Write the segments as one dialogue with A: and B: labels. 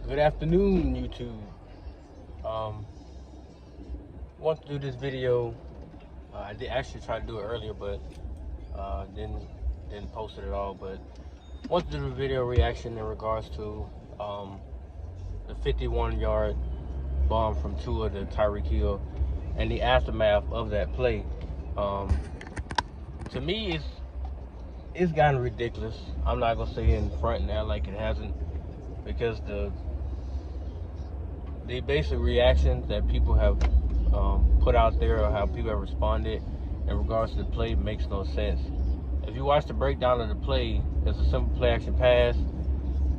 A: Good afternoon, YouTube. Um, want to do this video. I did actually try to do it earlier, but didn't post it at all. But want to do a video reaction in regards to the 51-yard bomb from Tua to Tyreek Hill and the aftermath of that play. To me, it's gotten ridiculous. I'm not gonna say in front now like it hasn't, because the basic reactions that people have put out there, or how people have responded in regards to the play, makes no sense. If you watch the breakdown of the play, it's a simple play action pass.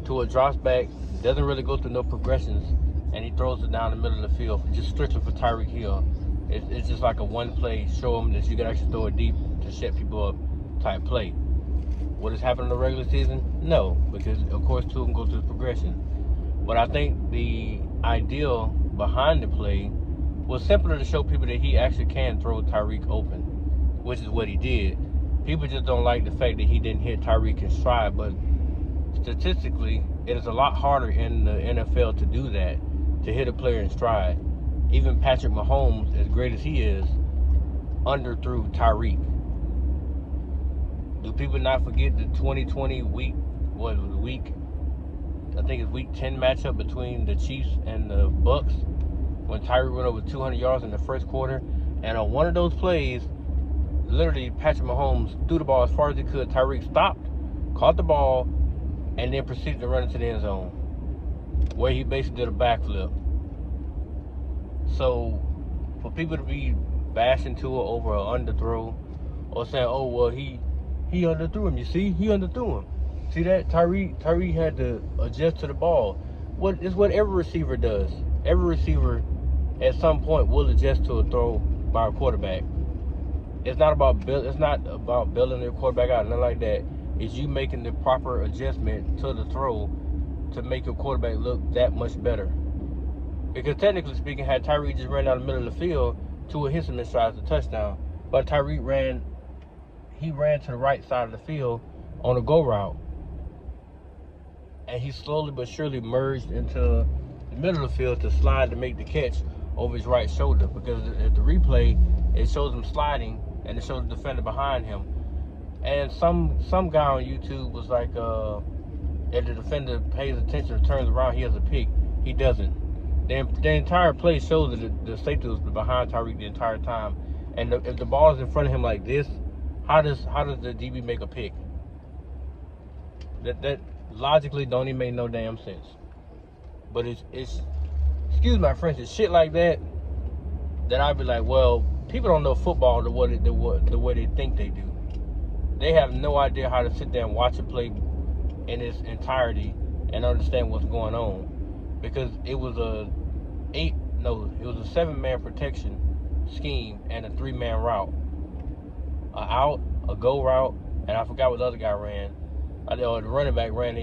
A: Tua drops back, doesn't really go through no progressions, and he throws it down the middle of the field, just strictly for Tyreek Hill. It's just like a one play, show them that you can actually throw it deep to shut people up type play. What has happened in the regular season? No, because of course Tua can go through progression. But I think the ideal behind the play was simpler to show people that he actually can throw Tyreek open, which is what he did. People just don't like the fact that he didn't hit Tyreek in stride, but statistically, it is a lot harder in the NFL to do that, to hit a player in stride. Even Patrick Mahomes, as great as he is, underthrew Tyreek. Do people not forget the 2020 week 10 matchup between the Chiefs and the Bucks, when Tyreek went over 200 yards in the first quarter? And on one of those plays, literally Patrick Mahomes threw the ball as far as he could. Tyreek stopped, caught the ball, and then proceeded to run into the end zone, where he basically did a backflip. So for people to be bashing Tua over an underthrow, or saying, oh, well, he underthrew him. You see, he underthrew him. See that? Tyreek had to adjust to the ball. It's what every receiver does. Every receiver at some point will adjust to a throw by a quarterback. It's not about building their quarterback out, nothing like that. It's you making the proper adjustment to the throw to make your quarterback look that much better. Because technically speaking, had Tyreek just ran down the middle of the field, Tua hits him and strides a touchdown. But Tyreek ran to the right side of the field on a go route, and he slowly but surely merged into the middle of the field to slide to make the catch over his right shoulder. Because at the replay, it shows him sliding, and it shows the defender behind him. And some guy on YouTube was like, if the defender pays attention or turns around, he has a pick. He doesn't. The entire play shows that the safety was behind Tyreek the entire time. And if the ball is in front of him like this, how does the DB make a pick? That logically don't even make no damn sense. But it's excuse my French, it's shit like that I'd be like, well, people don't know football the way they think they do. They have no idea how to sit there and watch a play in its entirety and understand what's going on. Because it was a 7-man protection scheme and a 3-man route. A out, a go route, and I forgot what the other guy ran. The running back ran I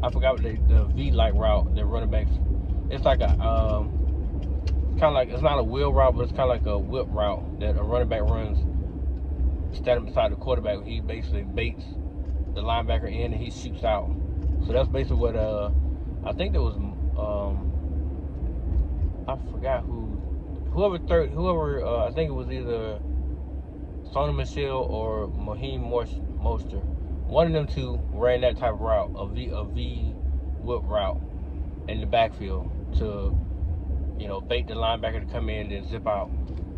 A: forgot what the V-like route that running backs. It's like a kind of like, it's not a wheel route, but it's kind of like a whip route that a running back runs standing beside the quarterback. He basically baits the linebacker in and he shoots out. So that's basically what I think there was I forgot whoever I think it was either Sony Michel or Mahim Mostert. One of them two ran that type of route, a V whip route in the backfield to, bait the linebacker to come in and then zip out.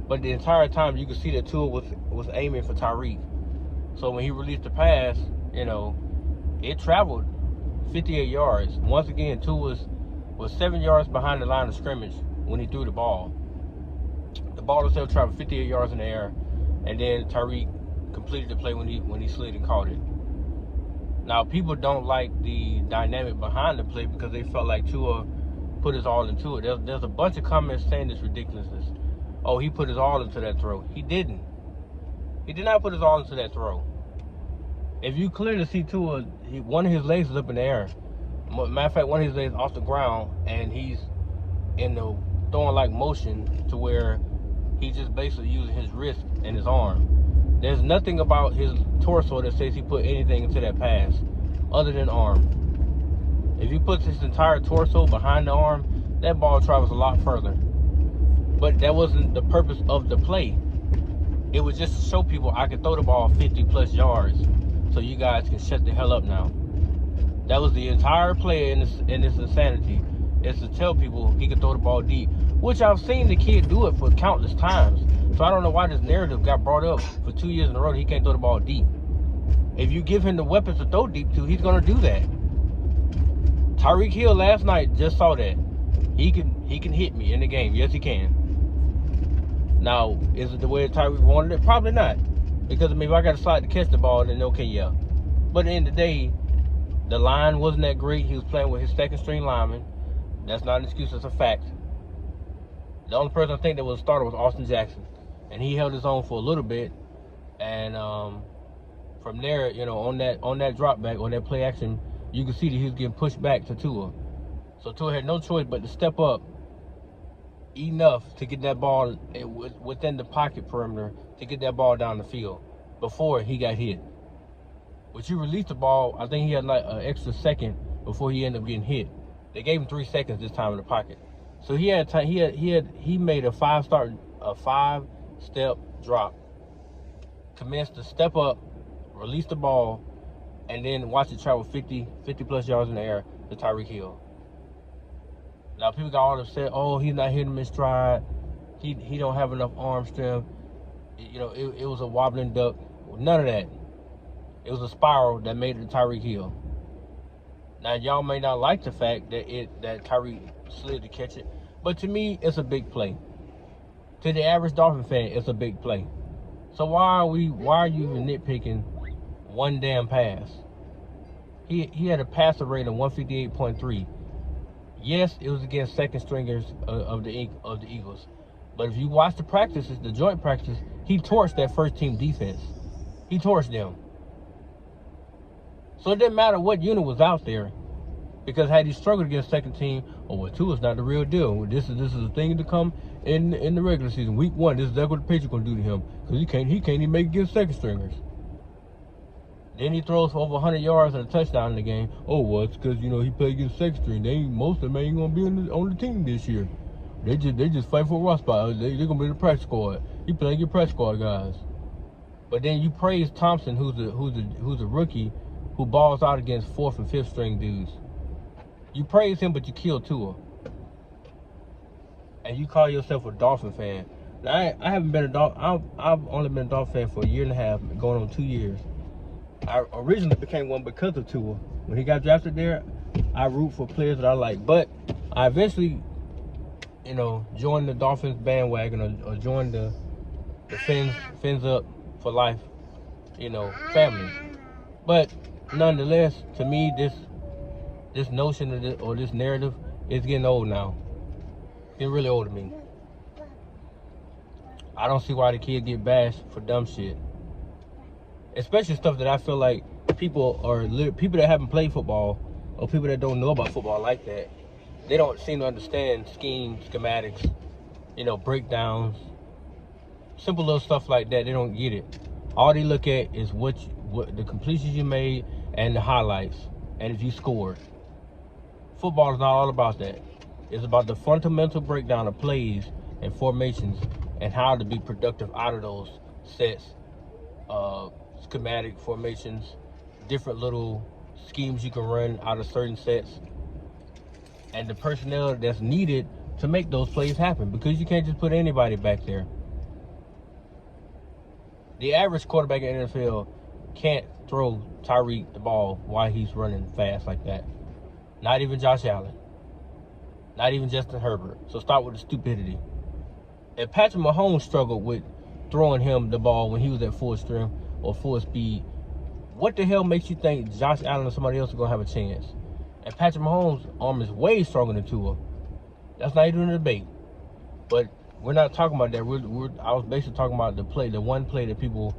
A: But the entire time you could see that Tua was aiming for Tyreek. So when he released the pass, it traveled 58 yards. Once again, Tua was 7 yards behind the line of scrimmage when he threw the ball. The ball itself traveled 58 yards in the air, and then Tyreek completed the play when he slid and caught it. Now, people don't like the dynamic behind the play because they felt like Tua put his all into it. There's a bunch of comments saying this ridiculousness. Oh, he put his all into that throw. He didn't. He did not put his all into that throw. If you clearly see Tua, one of his legs is up in the air. Matter of fact, one of his legs off the ground, and he's in the throwing like motion to where he's just basically using his wrist and his arm. There's nothing about his torso that says he put anything into that pass other than arm. If you put his entire torso behind the arm, that ball travels a lot further. But that wasn't the purpose of the play. It was just to show people I could throw the ball 50 plus yards, so you guys can shut the hell up now. That was the entire play in this insanity, is to tell people he could throw the ball deep, which I've seen the kid do it for countless times. So I don't know why this narrative got brought up for 2 years in a row that he can't throw the ball deep. If you give him the weapons to throw deep to, he's gonna do that. Tyreek Hill last night just saw that. He can hit me in the game. Yes, he can. Now, is it the way Tyreek wanted it? Probably not. Because, I mean, if I got to slide to catch the ball, then okay, yeah. But at the end of the day, the line wasn't that great. He was playing with his second string lineman. That's not an excuse, it's a fact. The only person I think that was a starter was Austin Jackson. And he held his own for a little bit. And from there, you know, on that drop back, on that play action, you could see that he was getting pushed back to Tua. So Tua had no choice but to step up enough to get that ball within the pocket perimeter, to get that ball down the field before he got hit. But you released the ball, I think he had like an extra second before he ended up getting hit. They gave him 3 seconds this time in the pocket. So he had time. He made a 5-step drop, commenced to step up, release the ball, and then watch it travel 50 plus yards in the air to Tyreek Hill. Now people got all upset. Oh, he's not hitting him in stride. He don't have enough arm strength. You know, it was a wobbling duck. None of that. It was a spiral that made it to Tyreek Hill. Now y'all may not like the fact that Tyreek slid to catch it, but to me, it's a big play. To the average Dolphin fan, it's a big play. So why are you even nitpicking one damn pass? He had a passer rate of 158.3. Yes, it was against second stringers of the Eagles. But if you watch the practices, the joint practice, he torched that first team defense. He torched them. So it didn't matter what unit was out there, because had he struggled against second team, Tua's not the real deal. This is a thing to come in the regular season. Week 1, this is exactly what the Patriots gonna do to him, because he can't even make it against second stringers. Then he throws for over 100 yards and a touchdown in the game. Oh, well, it's because, you know, he played against second string. Most of them ain't gonna be on the team this year. They just fight for a roster spot. They're gonna be in the practice squad. He playing against practice squad guys. But then you praise Thompson, who's a rookie, who balls out against 4th and 5th string dudes. You praise him, but you kill Tua. And you call yourself a Dolphin fan. Now, I haven't been I've only been a Dolphin fan for a year and a half, going on 2 years. I originally became one because of Tua. When he got drafted there, I root for players that I like. But I eventually, you know, joined the Dolphins bandwagon or joined the fins up for life, you know, family. But nonetheless, to me, this notion of this narrative is getting old now. It's getting really old to me. I don't see why the kid get bashed for dumb shit. Especially stuff that I feel like people that haven't played football, or people that don't know about football like that, they don't seem to understand schemes, schematics, you know, breakdowns, simple little stuff like that. They don't get it. All they look at is what the completions you made and the highlights, and if you scored. Football is not all about that. It's about the fundamental breakdown of plays and formations and how to be productive out of those sets, schematic formations, different little schemes you can run out of certain sets, and the personnel that's needed to make those plays happen, because you can't just put anybody back there. The average quarterback in the NFL can't throw Tyreek the ball while he's running fast like that. Not even Josh Allen. Not even Justin Herbert. So start with the stupidity. If Patrick Mahomes struggled with throwing him the ball when he was at full strength or full speed, what the hell makes you think Josh Allen or somebody else is going to have a chance? And Patrick Mahomes' arm is way stronger than Tua. That's not even a debate. But we're not talking about that. I was basically talking about the one play that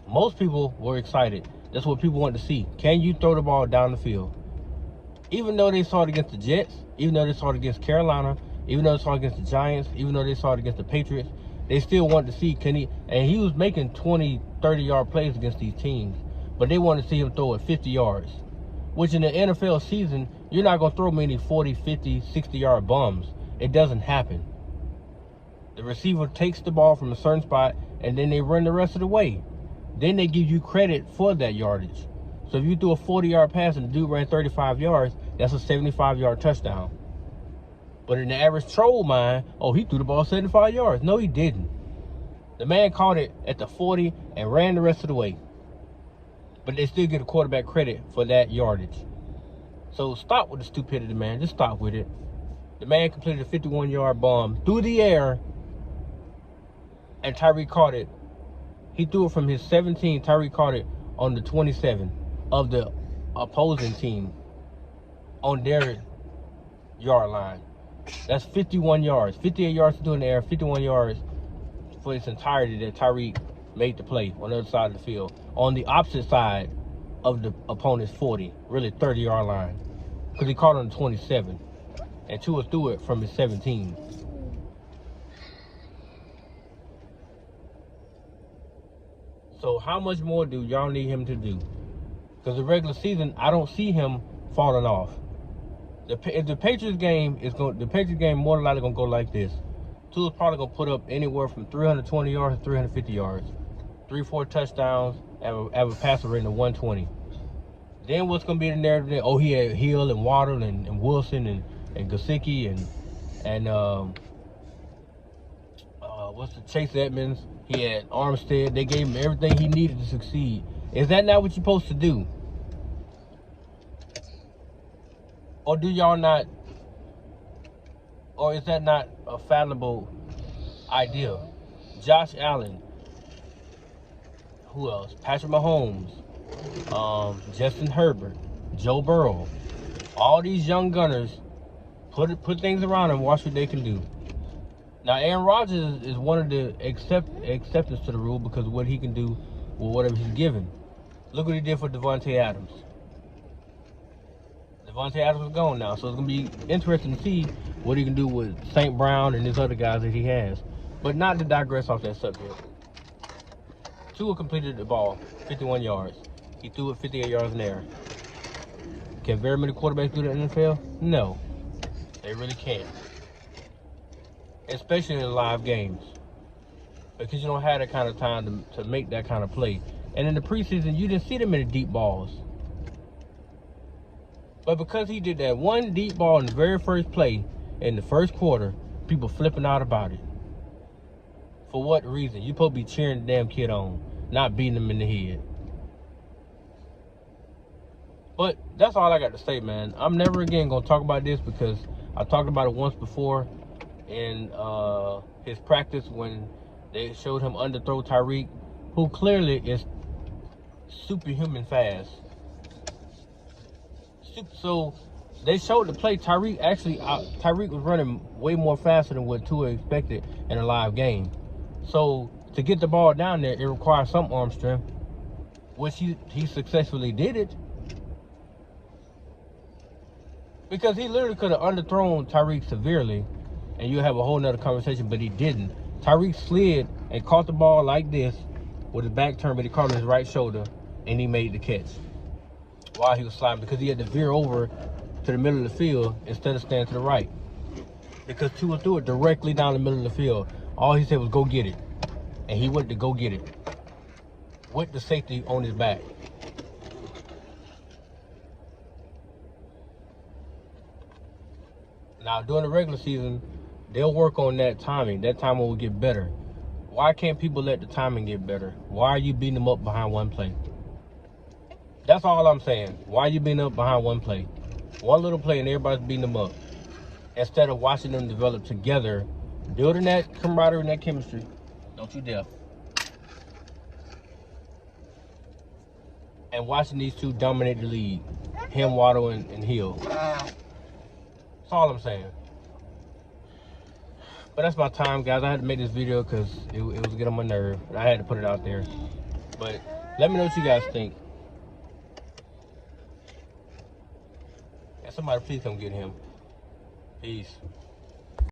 A: most people were excited. That's what people wanted to see. Can you throw the ball down the field? Even though they saw it against the Jets, even though they saw it against Carolina, even though they saw it against the Giants, even though they saw it against the Patriots, they still wanted to see, and he was making 20, 30-yard plays against these teams, but they wanted to see him throw it 50 yards. which in the NFL season, you're not going to throw many 40, 50, 60-yard bombs. It doesn't happen. The receiver takes the ball from a certain spot, and then they run the rest of the way. Then they give you credit for that yardage. So if you threw a 40-yard pass and the dude ran 35 yards, that's a 75-yard touchdown. But in the average troll mind, oh, he threw the ball 75 yards. No, he didn't. The man caught it at the 40 and ran the rest of the way. But they still get a quarterback credit for that yardage. So stop with the stupidity, man. Just stop with it. The man completed a 51-yard bomb through the air, and Tyreek caught it. He threw it from his 17. Tyreek caught it on the 27 of the opposing team on their yard line. That's 51 yards. 58 yards to do in the air, 51 yards for its entirety that Tyreek made the play on the other side of the field. On the opposite side of the opponent's 40, really 30-yard line. Because he caught on the 27. And Tua threw it from his 17. So how much more do y'all need him to do? Because the regular season, I don't see him falling off. If the Patriots game more than likely gonna go like this. Tua's probably gonna put up anywhere from 320 yards to 350 yards, 3-4 touchdowns, have a passer rating of 120. Then what's gonna be the narrative there? Oh, he had Hill and Waddle and Wilson and Gesicki and what's the Chase Edmonds? He had Armstead. They gave him everything he needed to succeed. Is that not what you're supposed to do? Or do y'all not? Or is that not a fathomable idea? Josh Allen. Who else? Patrick Mahomes. Justin Herbert. Joe Burrow. All these young gunners. Put things around them. Watch what they can do. Now, Aaron Rodgers is one of the exceptions to the rule because of what he can do with whatever he's given. Look what he did for Devontae Adams. Devontae Adams is gone now, so it's going to be interesting to see what he can do with St. Brown and his other guys that he has. But not to digress off that subject. Tua completed the ball, 51 yards. He threw it 58 yards in the air. Can very many quarterbacks do that in the NFL? No. They really can't. Especially in live games. Because you don't have that kind of time to make that kind of play. And in the preseason, you didn't see them in the deep balls. But because he did that one deep ball in the very first play, in the first quarter, people flipping out about it. For what reason? You're supposed to be cheering the damn kid on, not beating him in the head. But that's all I got to say, man. I'm never again going to talk about this because I talked about it once before in his practice when they showed him underthrow Tyreek, who clearly is superhuman fast. So they showed the play. Tyreek was running way more faster than what Tua expected in a live game. So to get the ball down there, it requires some arm strength, which he successfully did it. Because he literally could have underthrown Tyreek severely, and you have a whole nother conversation, but he didn't. Tyreek slid and caught the ball like this with his back turned, but he caught on his right shoulder, and he made the catch while he was sliding because he had to veer over to the middle of the field instead of standing to the right. Because Tua threw it directly down the middle of the field. All he said was, go get it. And he went to go get it with the safety on his back. Now, during the regular season, they'll work on that timing. That timing will get better. Why can't people let the timing get better? Why are you beating them up behind one play? That's all I'm saying. Why are you beating up behind one play? One little play and everybody's beating them up. Instead of watching them develop together, building that camaraderie and that chemistry. Don't you dare. And watching these two dominate the league. Him, Waddle, and Hill. That's all I'm saying. But that's my time, guys. I had to make this video because it was getting on my nerve. And I had to put it out there. But let me know what you guys think. And somebody please come get him. Peace.